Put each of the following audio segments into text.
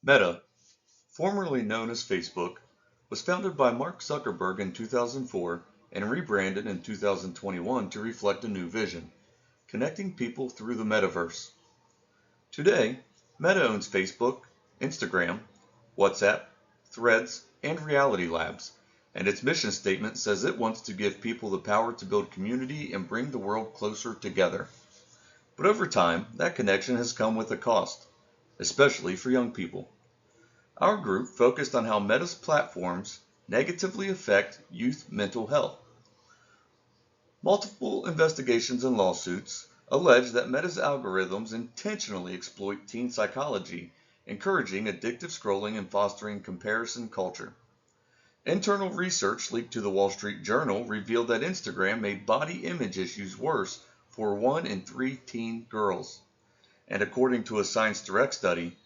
Meta, formerly known as Facebook, was founded by Mark Zuckerberg in 2004 and rebranded in 2021 to reflect a new vision, connecting people through the metaverse. Today, Meta owns Facebook, Instagram, WhatsApp, Threads, and Reality Labs, and its mission statement says it wants to give people the power to build community and bring the world closer together. But over time, that connection has come with a cost, especially for young people. Our group focused on how Meta's platforms negatively affect youth mental health. Multiple investigations and lawsuits allege that Meta's algorithms intentionally exploit teen psychology, encouraging addictive scrolling and fostering comparison culture. Internal research leaked to the Wall Street Journal revealed that Instagram made body image issues worse for 1 in 3 teen girls. And according to a Science Direct study,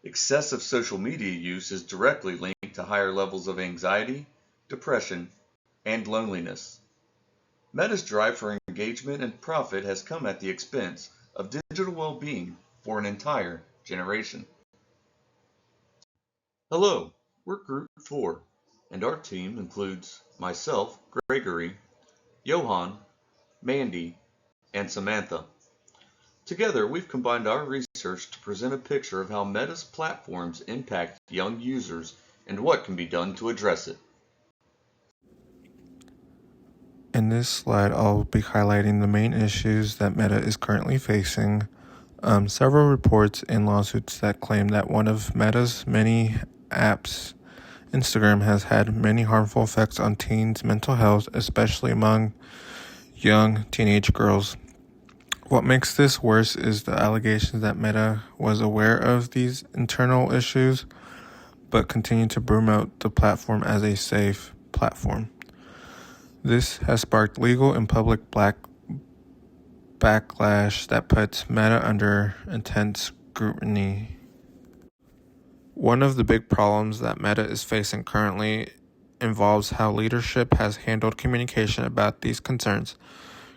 excessive social media use is directly linked to higher levels of anxiety, depression, and loneliness. Meta's drive for engagement and profit has come at the expense of digital well-being for an entire generation. Hello, we're Group 4, and our team includes myself, Gregory, Johan, Mandy, and Samantha. Together, we've combined our research to present a picture of how Meta's platforms impact young users and what can be done to address it. In this slide, I'll be highlighting the main issues that Meta is currently facing. Several reports and lawsuits that claim that one of Meta's many apps, Instagram, has had many harmful effects on teens' mental health, especially among young teenage girls. What makes this worse is the allegations that Meta was aware of these internal issues, but continued to promote the platform as a safe platform. This has sparked legal and public backlash that puts Meta under intense scrutiny. One of the big problems that Meta is facing currently involves how leadership has handled communication about these concerns.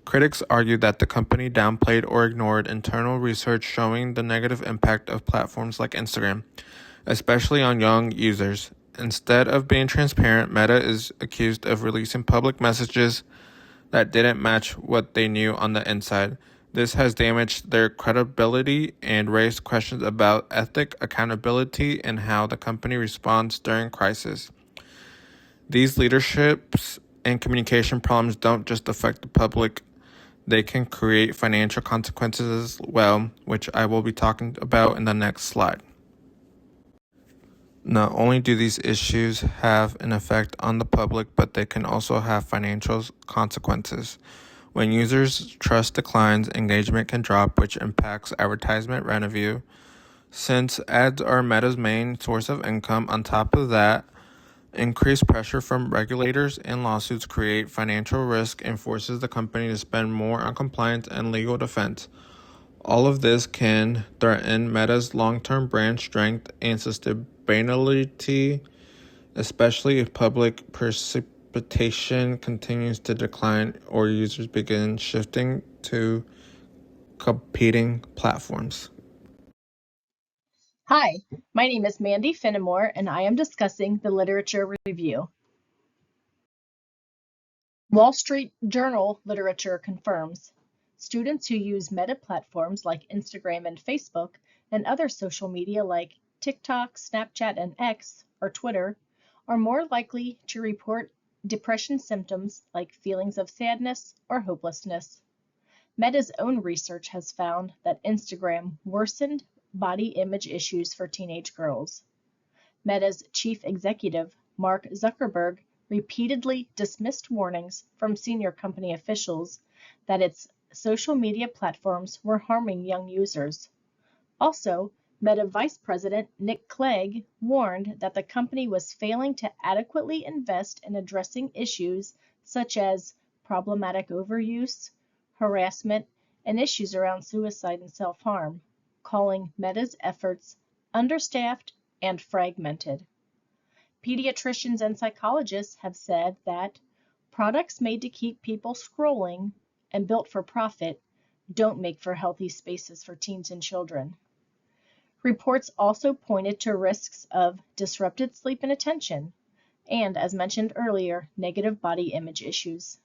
Critics argue that the company downplayed or ignored internal research showing the negative impact of platforms like Instagram, especially on young users. Instead of being transparent, Meta is accused of releasing public messages that didn't match what they knew on the inside. This has damaged their credibility and raised questions about ethic, accountability, and how the company responds during crisis. These leaderships and communication problems don't just affect the public, they can create financial consequences as well, which I will be talking about in the next slide. Not only do these issues have an effect on the public, but they can also have financial consequences. When users' trust declines, engagement can drop, which impacts advertisement revenue. Since ads are Meta's main source of income, on top of that, increased pressure from regulators and lawsuits create financial risk and forces the company to spend more on compliance and legal defense. All of this can threaten Meta's long-term brand strength and sustainability, especially if public precipitation continues to decline or users begin shifting to competing platforms. Hi, my name is Mandy Finnemore, and I am discussing the literature review. Wall Street Journal literature confirms students who use meta platforms like Instagram and Facebook and other social media like TikTok, Snapchat, and X, or Twitter, are more likely to report depression symptoms like feelings of sadness or hopelessness. Meta's own research has found that Instagram worsened body image issues for teenage girls. Meta's chief executive, Mark Zuckerberg, repeatedly dismissed warnings from senior company officials that its social media platforms were harming young users. Also, Meta Vice President Nick Clegg warned that the company was failing to adequately invest in addressing issues such as problematic overuse, harassment, and issues around suicide and self-harm, calling Meta's efforts understaffed and fragmented. Pediatricians and psychologists have said that products made to keep people scrolling and built for profit don't make for healthy spaces for teens and children. Reports also pointed to risks of disrupted sleep and attention, and, as mentioned earlier, negative body image issues.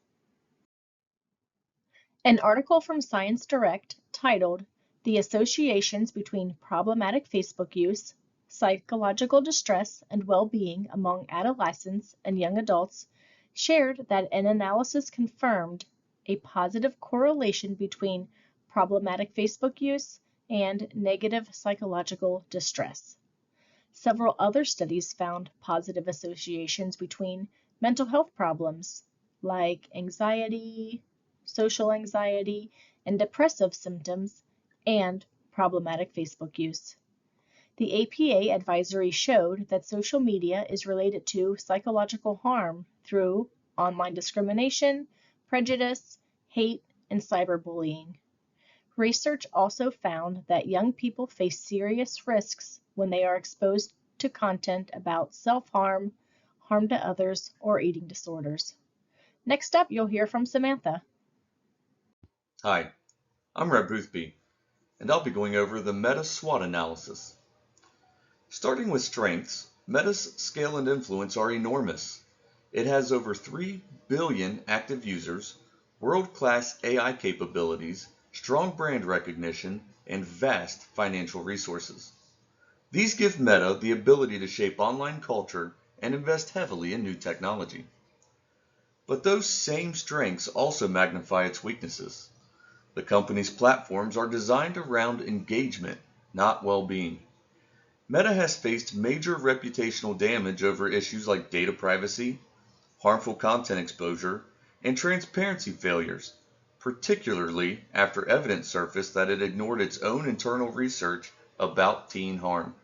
An article from Science Direct titled "The Associations Between Problematic Facebook Use, Psychological Distress, and Well-Being Among Adolescents and Young Adults" shared that an analysis confirmed a positive correlation between problematic Facebook use and negative psychological distress. Several other studies found positive associations between mental health problems like anxiety, social anxiety, and depressive symptoms, and problematic Facebook use. The APA advisory showed that social media is related to psychological harm through online discrimination, prejudice, hate, and cyberbullying. Research also found that young people face serious risks when they are exposed to content about self-harm, harm to others, or eating disorders. Next up, you'll hear from Samantha. Hi, I'm Red Boothby, and I'll be going over the Meta SWOT analysis. Starting with strengths, Meta's scale and influence are enormous. It has over 3 billion active users, world-class AI capabilities, strong brand recognition, and vast financial resources. These give Meta the ability to shape online culture and invest heavily in new technology. But those same strengths also magnify its weaknesses. The company's platforms are designed around engagement, not well-being. Meta has faced major reputational damage over issues like data privacy, harmful content exposure, and transparency failures, particularly after evidence surfaced that it ignored its own internal research about teen harm.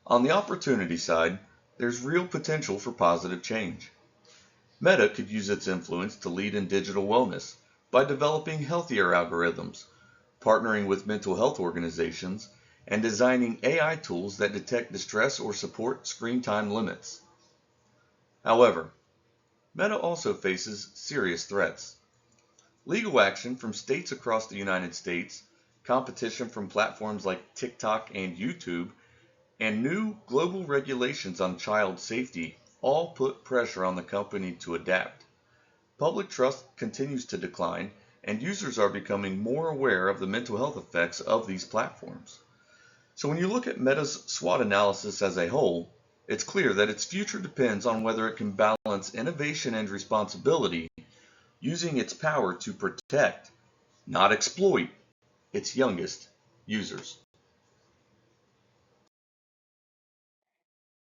On the opportunity side, there's real potential for positive change. Meta could use its influence to lead in digital wellness by developing healthier algorithms, partnering with mental health organizations, and designing AI tools that detect distress or support screen time limits. However, Meta also faces serious threats. Legal action from states across the United States, competition from platforms like TikTok and YouTube, and new global regulations on child safety all put pressure on the company to adapt. Public trust continues to decline, and users are becoming more aware of the mental health effects of these platforms. So when you look at Meta's SWOT analysis as a whole, it's clear that its future depends on whether it can balance innovation and responsibility, using its power to protect, not exploit, its youngest users.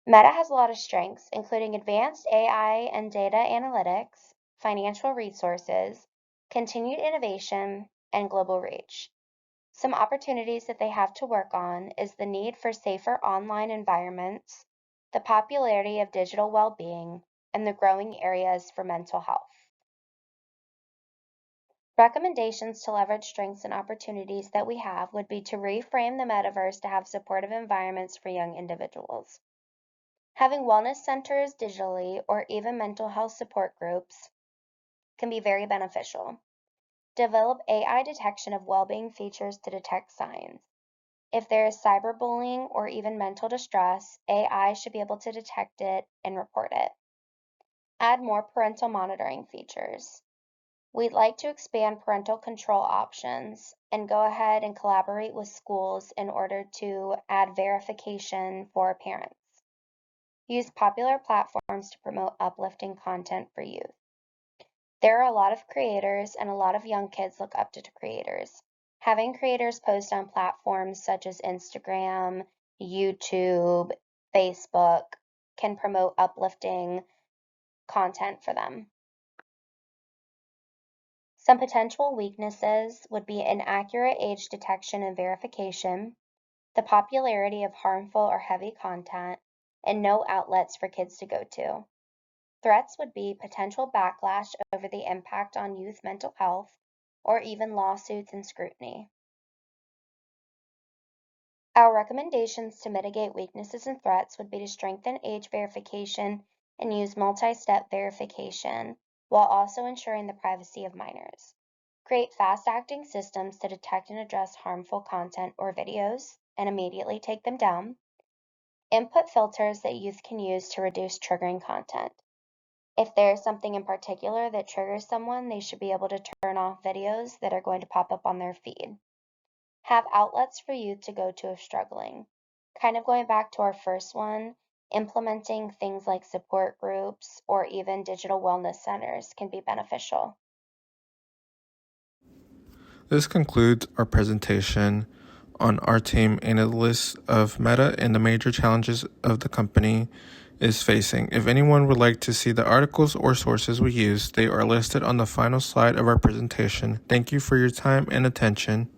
Meta has a lot of strengths, including advanced AI and data analytics, financial resources, continued innovation, and global reach. Some opportunities that they have to work on is the need for safer online environments, the popularity of digital well-being, and the growing areas for mental health. Recommendations to leverage strengths and opportunities that we have would be to reframe the metaverse to have supportive environments for young individuals. Having wellness centers digitally or even mental health support groups can be very beneficial. Develop AI detection of well-being features to detect signs. If there is cyberbullying or even mental distress, AI should be able to detect it and report it. Add more parental monitoring features. We'd like to expand parental control options and go ahead and collaborate with schools in order to add verification for parents. Use popular platforms to promote uplifting content for youth. There are a lot of creators and a lot of young kids look up to creators. Having creators post on platforms such as Instagram, YouTube, Facebook can promote uplifting content for them. Some potential weaknesses would be inaccurate age detection and verification, the popularity of harmful or heavy content, and no outlets for kids to go to. Threats would be potential backlash over the impact on youth mental health, or even lawsuits and scrutiny. Our recommendations to mitigate weaknesses and threats would be to strengthen age verification and use multi-step verification, while also ensuring the privacy of minors. Create fast-acting systems to detect and address harmful content or videos. and immediately take them down. Input filters that youth can use to reduce triggering content. If there's something in particular that triggers someone, they should be able to turn off videos that are going to pop up on their feed. Have outlets for youth to go to if struggling. Kind of going back to our first one, implementing things like support groups or even digital wellness centers can be beneficial. This concludes our presentation on our team and a list of Meta and the major challenges of the company is facing. If anyone would like to see the articles or sources we use, they are listed on the final slide of our presentation. Thank you for your time and attention.